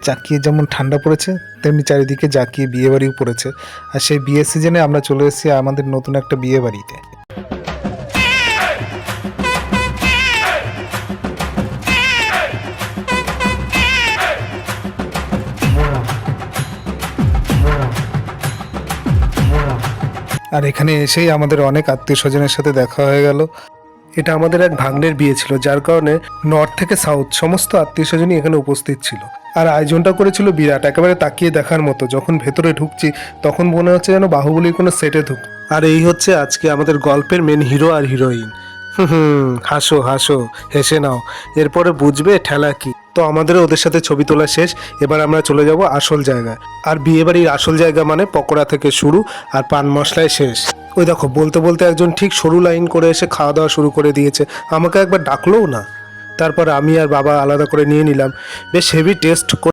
জাকিয়ে যেমন ঠান্ডা পড়েছে তেমনি চারিদিকে জাকিয়ে বিয়ে বাড়িও পড়েছে। আর সেই বিয়ের সিজনে আমরা চলে এসেছি আমাদের নতুন একটা বিয়ে বাড়িতে। আর এখানে এসেই আমাদের অনেক আত্মীয় স্বজনের সাথে দেখা হয়ে গেল। এটা আমাদের এক ভাগ্নের বিয়ে ছিল, যার কারণে নর্থ থেকে সাউথ সমস্ত আত্মীয় স্বজনই এখানে উপস্থিত ছিল। আর আয়োজনটা করেছিল বিরাট, একেবারে তাকিয়ে দেখার মতো। যখন ভেতরে ঢুকছি তখন মনে হচ্ছে যেন বাহুবলীর কোনো সেটে ঢুক। আর এই হচ্ছে আজকে আমাদের গল্পের মেন হিরো আর হিরোইন। হাসো হাসো, হেসে নাও, এরপরে বুঝবে ঠেলা কি। তো আমাদেরও ওদের সাথে ছবি তোলা শেষ, এবার আমরা চলে যাব আসল জায়গায়। আর বিয়ে বাড়ির আসল জায়গা মানে পকোড়া থেকে শুরু আর পান মশলায় শেষ। ওই দেখো বলতে বলতে একজন ঠিক সরু লাইন করে এসে খাওয়া দাওয়া শুরু করে দিয়েছে, আমাকে একবার ডাকলোও না। তারপর আমি আর বাবা আলাদা করে নিয়ে নিলাম, বেশ হেভি টেস্ট।